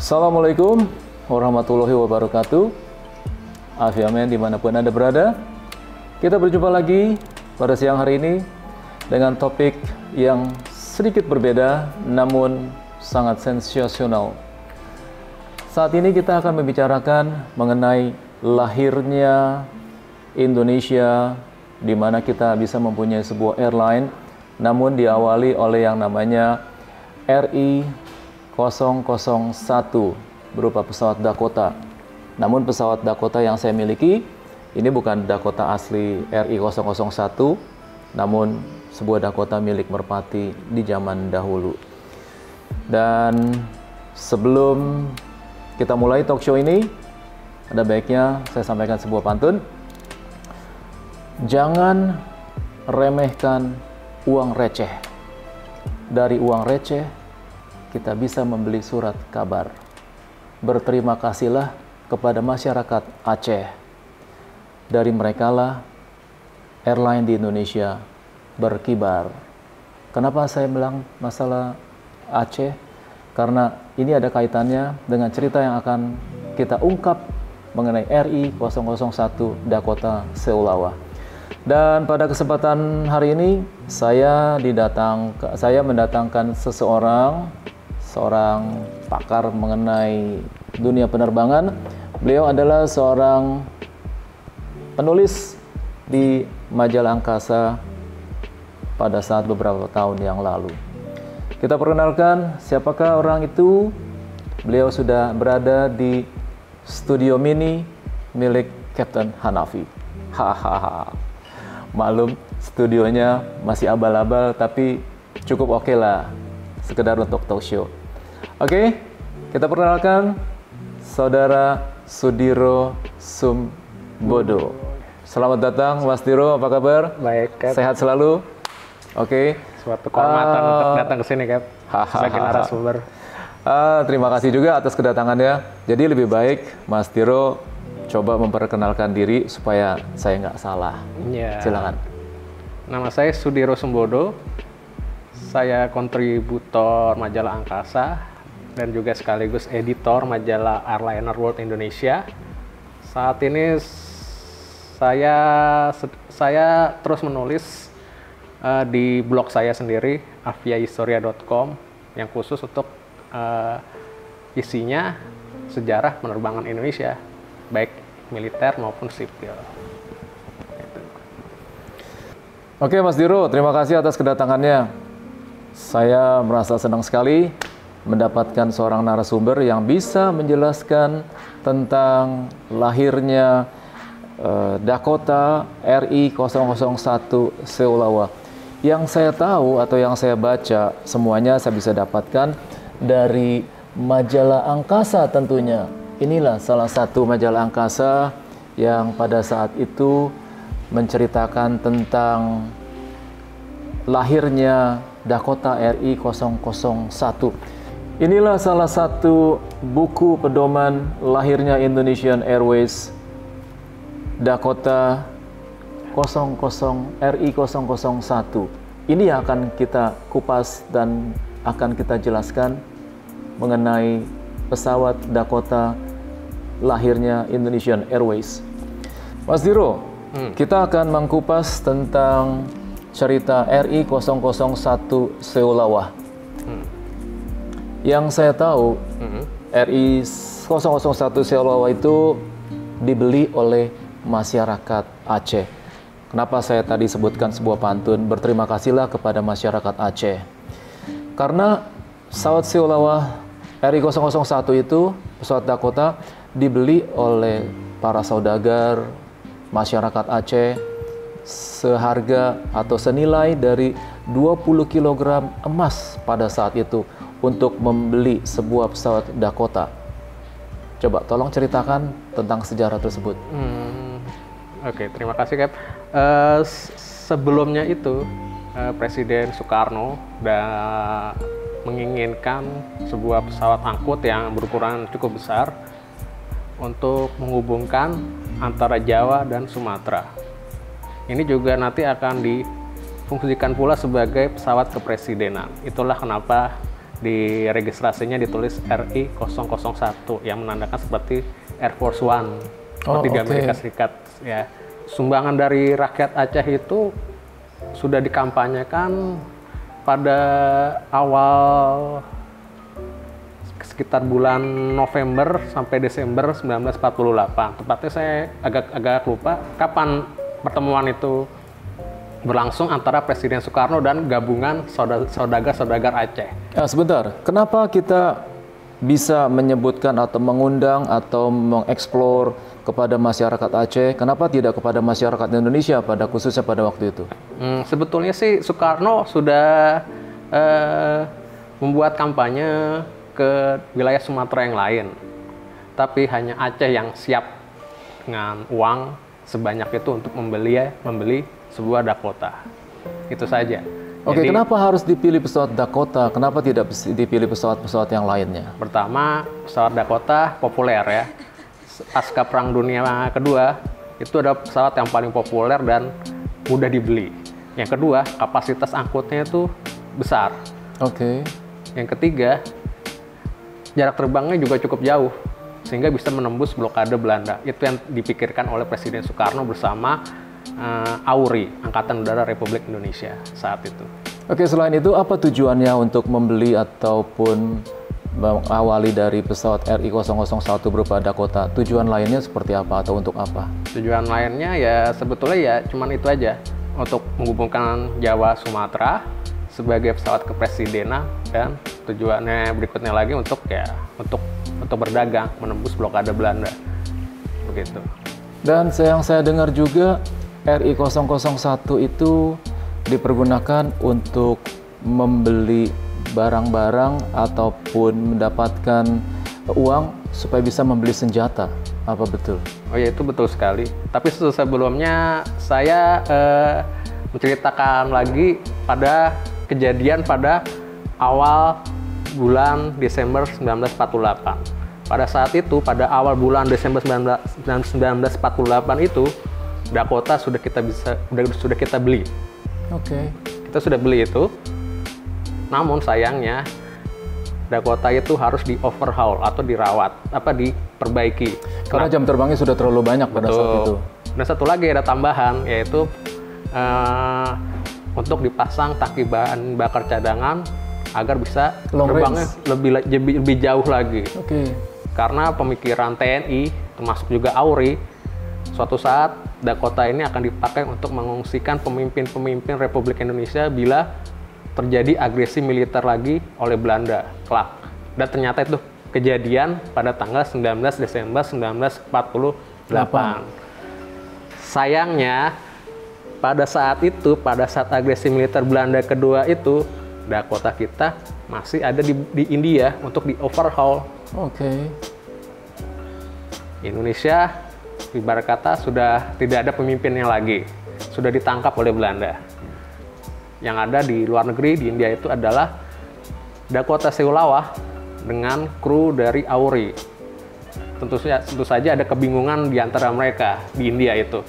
Assalamualaikum warahmatullahi wabarakatuh. Afiamen dimanapun Anda berada. Kita berjumpa lagi pada siang hari ini dengan topik yang sedikit berbeda namun sangat sensasional. Saat ini kita akan membicarakan mengenai lahirnya Indonesia, di mana kita bisa mempunyai sebuah airline namun diawali oleh yang namanya RI 001 berupa pesawat Dakota. Namun pesawat Dakota yang saya miliki ini bukan Dakota asli RI 001, namun sebuah Dakota milik Merpati di zaman dahulu. Dan sebelum kita mulai talk show ini, ada baiknya saya sampaikan sebuah pantun. Jangan remehkan uang receh. Dari uang receh kita bisa membeli surat kabar. Berterima kasihlah kepada masyarakat Aceh. Dari merekalah airline di Indonesia berkibar. Kenapa saya bilang masalah Aceh? Karena ini ada kaitannya dengan cerita yang akan kita ungkap mengenai RI 001 Dakota Seulawa. Dan pada kesempatan hari ini saya mendatangkan seorang pakar mengenai dunia penerbangan. Beliau adalah seorang penulis di majalah Angkasa pada saat beberapa tahun yang lalu. Kita perkenalkan siapakah orang itu. Beliau sudah berada di studio mini milik Captain Hanafi. Hahaha. Maklum, studionya masih abal-abal tapi cukup oke lah, sekedar untuk talk show. Oke, kita perkenalkan Saudara Sudiro Sumbodo. Selamat datang Mas Diro, apa kabar? Baik, Cap. Sehat selalu? Oke. Suatu kehormatan untuk datang ke sini, Cap. Sebagai narasumber. Terima kasih juga atas kedatangannya. Jadi lebih baik Mas Diro coba memperkenalkan diri supaya saya nggak salah. Ya. Silakan. Nama saya Sudiro Sumbodo. Saya kontributor majalah Angkasa dan juga sekaligus editor majalah Airliner World Indonesia. Saat ini saya terus menulis di blog saya sendiri, aviahistoria.com, yang khusus untuk isinya sejarah penerbangan Indonesia, baik militer maupun sipil. Oke Mas Diro, terima kasih atas kedatangannya. Saya merasa senang sekali mendapatkan seorang narasumber yang bisa menjelaskan tentang lahirnya Dakota RI 001 Seulawa. Yang saya tahu atau yang saya baca, semuanya saya bisa dapatkan dari majalah Angkasa tentunya. Inilah salah satu majalah Angkasa yang pada saat itu menceritakan tentang lahirnya Dakota RI 001. Inilah salah satu buku pedoman lahirnya Indonesian Airways Dakota RI 001. Ini yang akan kita kupas dan akan kita jelaskan mengenai pesawat Dakota lahirnya Indonesian Airways. Mas Diro, kita akan mengkupas tentang cerita RI 001 Seulawa. Yang saya tahu, RI 001 Seulawa itu dibeli oleh masyarakat Aceh. Kenapa saya tadi sebutkan sebuah pantun, berterima kasihlah kepada masyarakat Aceh. Karena pesawat Seulawa RI 001 itu, pesawat Dakota, dibeli oleh para saudagar masyarakat Aceh seharga atau senilai dari 20 kg emas pada saat itu untuk membeli sebuah pesawat Dakota. Coba tolong ceritakan tentang sejarah tersebut. Oke, terima kasih, Cap. Sebelumnya itu Presiden Soekarno menginginkan sebuah pesawat angkut yang berukuran cukup besar untuk menghubungkan antara Jawa dan Sumatera. Ini juga nanti akan difungsikan pula sebagai pesawat kepresidenan. Itulah kenapa di registrasinya ditulis RI 001 yang menandakan seperti Air Force One seperti di Amerika Serikat ya. Sumbangan dari rakyat Aceh itu sudah dikampanyekan pada awal sekitar bulan November sampai Desember 1948. Tepatnya saya agak lupa kapan pertemuan itu berlangsung antara Presiden Soekarno dan gabungan saudagar Aceh. Sebentar, kenapa kita bisa menyebutkan atau mengundang atau mengeksplor kepada masyarakat Aceh, kenapa tidak kepada masyarakat Indonesia khususnya pada waktu itu? Sebetulnya sih Soekarno sudah membuat kampanye ke wilayah Sumatera yang lain, tapi hanya Aceh yang siap dengan uang sebanyak itu untuk membeli sebuah Dakota. Itu saja. Oke, kenapa harus dipilih pesawat Dakota? Kenapa tidak dipilih pesawat-pesawat yang lainnya? Pertama, pesawat Dakota populer ya. Pasca Perang Dunia Kedua, itu adalah pesawat yang paling populer dan mudah dibeli. Yang kedua, kapasitas angkutnya itu besar. Oke. Yang ketiga, jarak terbangnya juga cukup jauh, sehingga bisa menembus blokade Belanda. Itu yang dipikirkan oleh Presiden Soekarno bersama AURI, Angkatan Udara Republik Indonesia saat itu. Oke, selain itu apa tujuannya untuk membeli ataupun mengawali dari pesawat RI 001 berupa Dakota? Tujuan lainnya seperti apa atau untuk apa? Tujuan lainnya ya sebetulnya ya cuman itu aja, untuk menghubungkan Jawa Sumatera sebagai pesawat kepresidenan, dan tujuannya berikutnya lagi untuk berdagang, menembus blokade Belanda. Begitu. Dan yang saya dengar juga RI 001 itu dipergunakan untuk membeli barang-barang ataupun mendapatkan uang supaya bisa membeli senjata. Apa betul? Oh ya, itu betul sekali. Tapi sebelumnya saya menceritakan lagi pada kejadian pada awal bulan Desember 1948. Pada saat itu, pada awal bulan Desember 1948 itu, Dakota sudah kita beli. Oke. Kita sudah beli itu. Namun sayangnya Dakota itu harus di overhaul atau dirawat, diperbaiki. Karena jam terbangnya sudah terlalu banyak pada saat itu. Dan satu lagi ada tambahan, yaitu untuk dipasang tangki bahan bakar cadangan agar bisa terbangnya lebih jauh lagi. Oke. Karena pemikiran TNI, termasuk juga AURI, suatu saat Dakota ini akan dipakai untuk mengungsikan pemimpin-pemimpin Republik Indonesia bila terjadi agresi militer lagi oleh Belanda kelak. Dan ternyata itu kejadian pada tanggal 19 Desember 1948. Sayangnya pada saat agresi militer Belanda kedua itu, Dakota kita masih ada di India untuk di overhaul. Oke. Indonesia ibarat kata sudah tidak ada pemimpinnya lagi, sudah ditangkap oleh Belanda. Yang ada di luar negeri di India itu adalah Dakota Seulawah dengan kru dari AURI. Tentu saja ada kebingungan di antara mereka di India itu.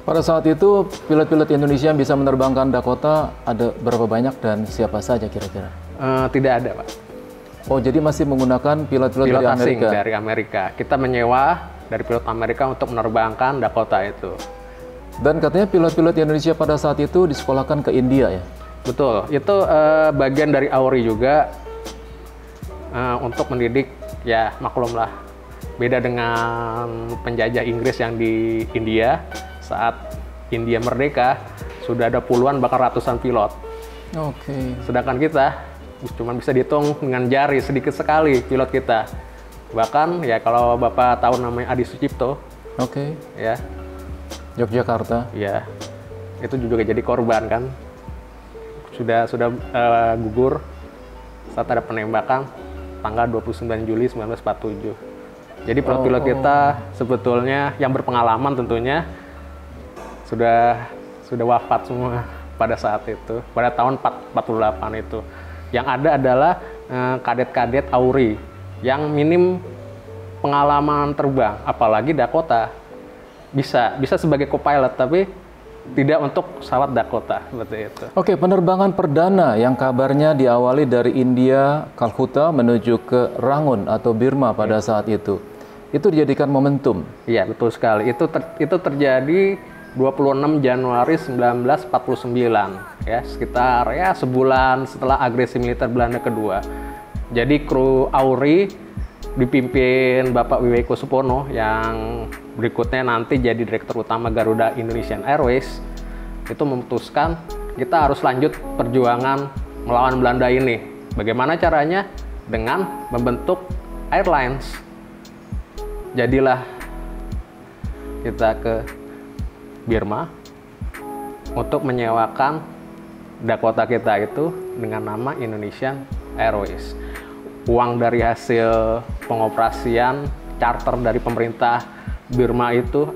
Pada saat itu pilot-pilot Indonesia yang bisa menerbangkan Dakota ada berapa banyak dan siapa saja kira-kira? Tidak ada, Pak. Oh, jadi masih menggunakan pilot-pilot dari asing Amerika? Dari Amerika. Kita menyewa dari pilot Amerika untuk menerbangkan Dakota itu. Dan katanya pilot-pilot Indonesia pada saat itu disekolahkan ke India ya? Betul, itu bagian dari AURI juga untuk mendidik, ya maklumlah, beda dengan penjajah Inggris yang di India. Saat India merdeka, sudah ada puluhan bahkan ratusan pilot. Oke. Sedangkan kita cuma bisa dihitung dengan jari, sedikit sekali pilot kita. Bahkan ya kalau Bapak tahu namanya Adi Sucipto, oke, ya, Yogyakarta, ya, itu juga jadi korban kan, sudah gugur saat ada penembakan tanggal 29 Juli 1947. Jadi pilot kita sebetulnya yang berpengalaman tentunya sudah wafat semua pada saat itu, pada tahun 48 itu. Yang ada adalah kadet-kadet AURI yang minim pengalaman terbang, apalagi Dakota bisa sebagai co-pilot, tapi tidak untuk pesawat Dakota seperti itu. Oke, penerbangan perdana yang kabarnya diawali dari India, Calcutta menuju ke Rangun atau Burma pada saat itu dijadikan momentum. Iya, betul sekali. Itu terjadi 26 Januari 1949, ya, sekitar ya sebulan setelah agresi militer Belanda kedua. Jadi kru Auri dipimpin Bapak Wiweko Supono yang berikutnya nanti jadi Direktur Utama Garuda Indonesian Airways, itu memutuskan kita harus lanjut perjuangan melawan Belanda ini. Bagaimana caranya? Dengan membentuk airlines. Jadilah kita ke Burma untuk menyewakan Dakota kita itu dengan nama Indonesian Airways. Uang dari hasil pengoperasian charter dari pemerintah Burma itu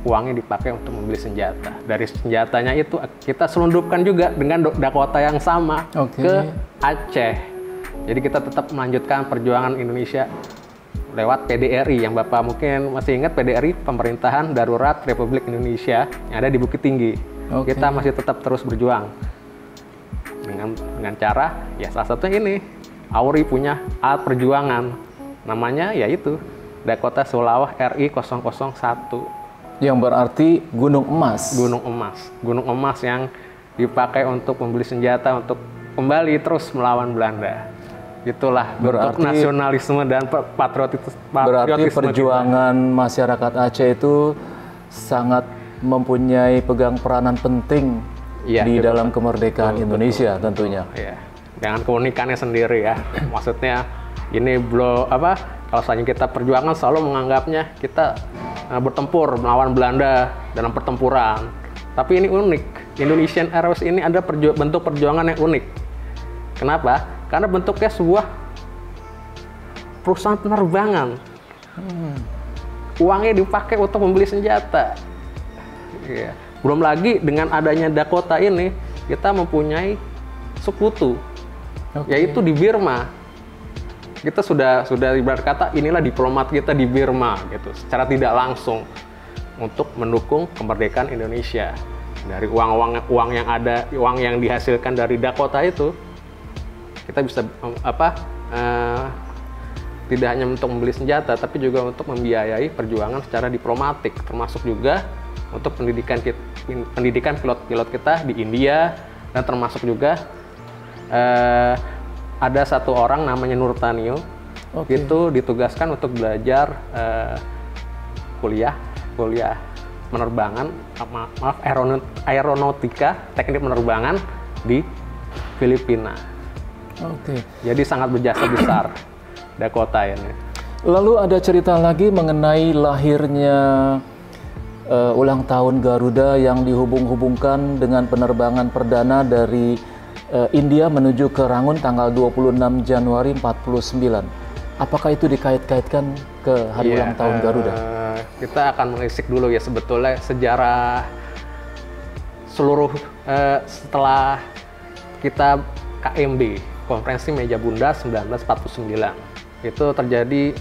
uangnya dipakai untuk membeli senjata. Dari senjatanya itu kita selundupkan juga dengan Dakota yang sama ke Aceh. Jadi kita tetap melanjutkan perjuangan Indonesia lewat PDRI yang Bapak mungkin masih ingat, PDRI Pemerintahan Darurat Republik Indonesia yang ada di Bukit Tinggi. Kita masih tetap terus berjuang dengan cara ya salah satunya ini, Auri punya alat perjuangan namanya yaitu Dakota Sulawah RI 001 yang berarti gunung emas. Gunung emas yang dipakai untuk membeli senjata untuk kembali terus melawan Belanda. Itulah bentuk nasionalisme dan patriotisme. Berarti perjuangan masyarakat Aceh itu sangat mempunyai pegang peranan penting di dalam kemerdekaan Indonesia tentunya. Iya. Dengan keunikannya sendiri ya. Maksudnya ini belum kalau misalnya kita perjuangan selalu menganggapnya kita bertempur melawan Belanda dalam pertempuran. Tapi ini unik. Indonesian Airways ini ada bentuk perjuangan yang unik. Kenapa? Karena bentuknya sebuah perusahaan penerbangan. Uangnya dipakai untuk membeli senjata. Ya. Belum lagi dengan adanya Dakota ini, kita mempunyai sekutu, yaitu di Burma. Kita sudah ibarat kata inilah diplomat kita di Burma gitu, secara tidak langsung untuk mendukung kemerdekaan Indonesia. Dari uang yang ada, uang yang dihasilkan dari Dakota itu, kita bisa tidak hanya untuk membeli senjata, tapi juga untuk membiayai perjuangan secara diplomatik, termasuk juga untuk pendidikan pilot-pilot kita di India, dan termasuk juga ada satu orang namanya Nurtanio, itu ditugaskan untuk belajar kuliah penerbangan, aeronautika, teknik penerbangan di Filipina. Jadi sangat berjasa besar Dakota ini. Lalu ada cerita lagi mengenai lahirnya ulang tahun Garuda yang dihubung-hubungkan dengan penerbangan perdana dari India menuju ke Rangun tanggal 26 Januari 49. Apakah itu dikait-kaitkan ke hari ulang tahun Garuda? Kita akan menelisik dulu ya sebetulnya sejarah seluruh setelah kita KMB, Konferensi Meja Bundar 1949. Itu terjadi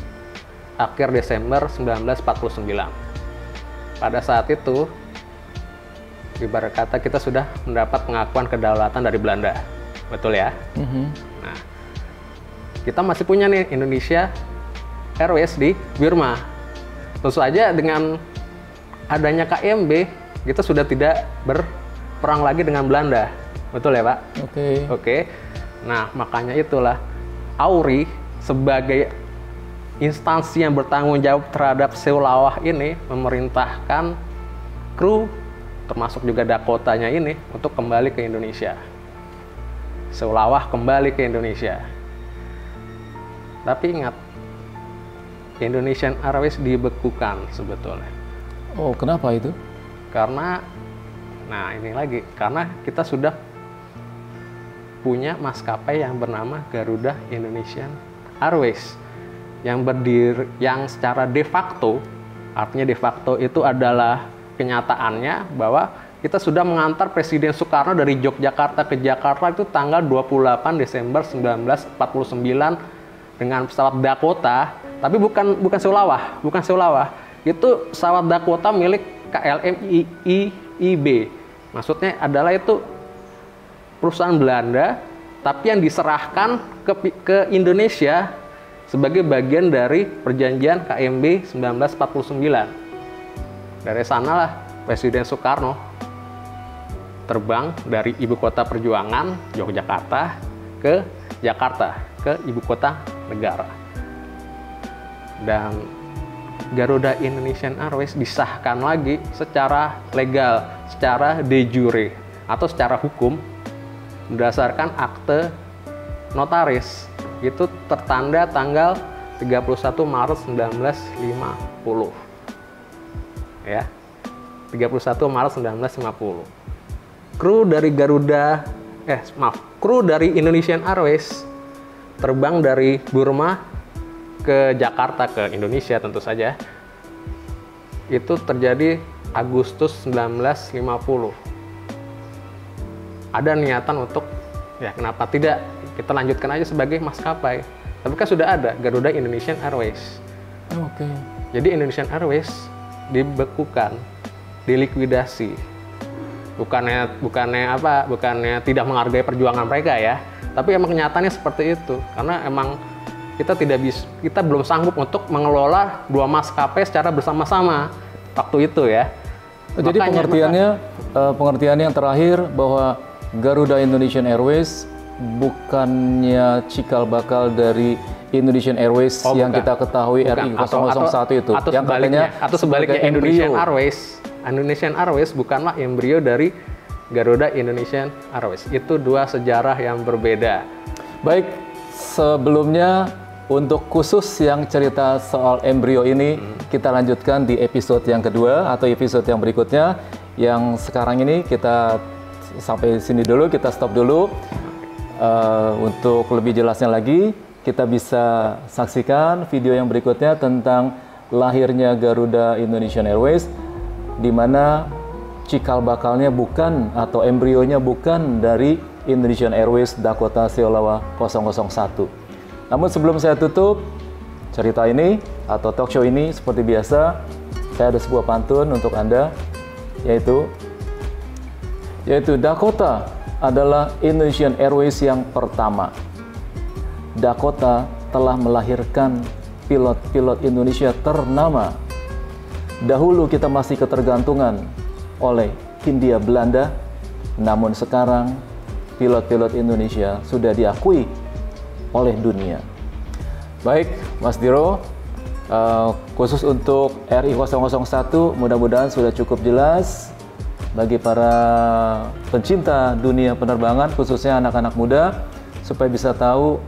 akhir Desember 1949. Pada saat itu, ibarat kata kita sudah mendapat pengakuan kedaulatan dari Belanda, betul ya? Nah, kita masih punya nih Indonesia Airways di Burma. Tentu saja dengan adanya KMB, kita sudah tidak berperang lagi dengan Belanda, betul ya Pak? Oke. Nah, makanya itulah Auri sebagai instansi yang bertanggung jawab terhadap Sulawah ini memerintahkan kru termasuk juga Dakotanya ini untuk kembali ke Indonesia. Sulawah kembali ke Indonesia. Tapi ingat, Indonesian Airways dibekukan sebetulnya. Oh, kenapa itu? Karena, nah ini lagi, karena kita sudah punya maskapai yang bernama Garuda Indonesian Airways yang secara de facto, artinya de facto itu adalah kenyataannya bahwa kita sudah mengantar Presiden Soekarno dari Yogyakarta ke Jakarta itu tanggal 28 Desember 1949 dengan pesawat Dakota, tapi bukan Sulawah. Itu pesawat Dakota milik KLM IB. Maksudnya adalah itu perusahaan Belanda, tapi yang diserahkan ke Indonesia sebagai bagian dari perjanjian KMB 1949. Dari sanalah Presiden Soekarno terbang dari ibu kota perjuangan Yogyakarta ke Jakarta, ke ibu kota negara. Dan Garuda Indonesian Airways disahkan lagi secara legal, secara de jure atau secara hukum berdasarkan akte notaris. Itu tertanda tanggal 31 Maret 1950. Ya. 31 Maret 1950. Kru dari kru dari Indonesian Airways terbang dari Burma ke Jakarta, ke Indonesia tentu saja. Itu terjadi Agustus 1950. Ada niatan untuk, ya kenapa tidak, kita lanjutkan aja sebagai maskapai. Tapi kan sudah ada Garuda Indonesian Airways. Oke. Jadi Indonesian Airways dibekukan, dilikuidasi. Bukannya tidak menghargai perjuangan mereka ya, tapi emang kenyataannya seperti itu. Karena emang kita belum sanggup untuk mengelola dua maskapai secara bersama-sama waktu itu ya. Jadi pengertiannya yang terakhir bahwa Garuda Indonesian Airways bukannya cikal bakal dari Indonesian Airways yang kita ketahui RI 001 itu. Atau sebaliknya Indonesian Airways bukanlah embrio dari Garuda Indonesian Airways. Itu dua sejarah yang berbeda. Baik, sebelumnya untuk khusus yang cerita soal embrio ini kita lanjutkan di episode yang kedua atau episode yang berikutnya. Yang sekarang ini kita sampai sini dulu, kita stop dulu. Untuk lebih jelasnya lagi, kita bisa saksikan video yang berikutnya tentang lahirnya Garuda Indonesian Airways, di mana cikal bakalnya bukan atau embrionya bukan dari Indonesian Airways Dakota Seollawa 001. Namun sebelum saya tutup cerita ini atau talk show ini, seperti biasa saya ada sebuah pantun untuk Anda, yaitu Dakota adalah Indonesian Airways yang pertama. Dakota telah melahirkan pilot-pilot Indonesia ternama. Dahulu kita masih ketergantungan oleh Hindia Belanda, namun sekarang pilot-pilot Indonesia sudah diakui oleh dunia. Baik, Mas Diro, khusus untuk RI 001 mudah-mudahan sudah cukup jelas bagi para pencinta dunia penerbangan, khususnya anak-anak muda, supaya bisa tahu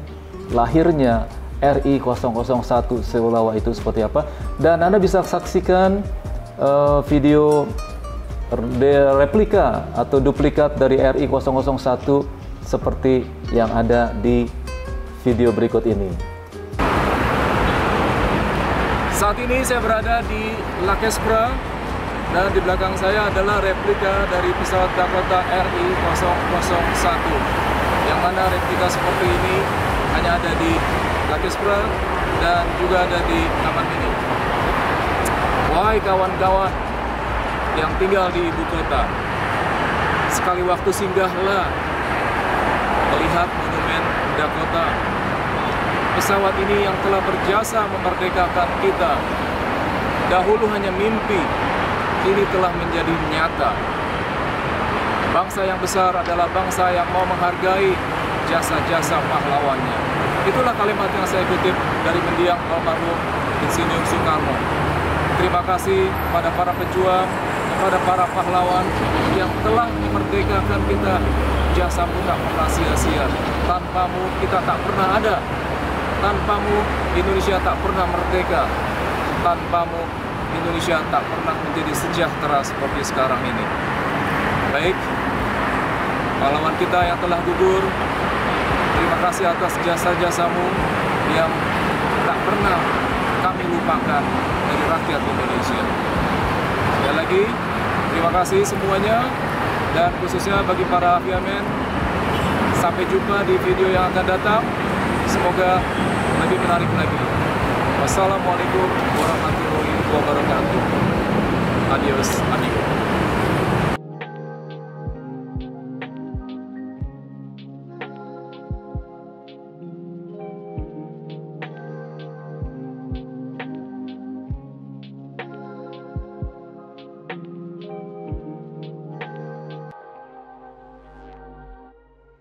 lahirnya RI 001 Seollawa itu seperti apa. Dan Anda bisa saksikan video replika atau duplikat dari RI 001 seperti yang ada di video berikut ini. Saat ini saya berada di Lakespra dan di belakang saya adalah replika dari pesawat Dakota RI 001, yang mana replika seperti ini hanya ada di Lakespra dan juga ada di Taman Mini. Wahai kawan-kawan yang tinggal di ibu kota, sekali waktu singgahlah melihat monumen Dakota. Pesawat ini yang telah berjasa memerdekakan kita. Dahulu hanya mimpi, kini telah menjadi nyata. Bangsa yang besar adalah bangsa yang mau menghargai jasa-jasa pahlawannya. Itulah kalimat yang saya kutip dari mendiang almarhum Insinyur Soekarno. Terima kasih kepada para pejuang, kepada para pahlawan yang telah memerdekakan kita. Jasamu tak pernah sia-sia. Tanpamu kita tak pernah ada. Tanpamu Indonesia tak pernah merdeka. Tanpamu Indonesia tak pernah menjadi sejahtera seperti sekarang ini. Baik, pahlawan kita yang telah gugur, terima kasih atas jasa-jasamu yang tak pernah kami lupakan dari rakyat Indonesia. Sekali lagi, terima kasih semuanya, dan khususnya bagi para aviamen. Sampai jumpa di video yang akan datang. Semoga lebih menarik lagi. Wassalamualaikum warahmatullahi wabarakatuh. Adios, amigo.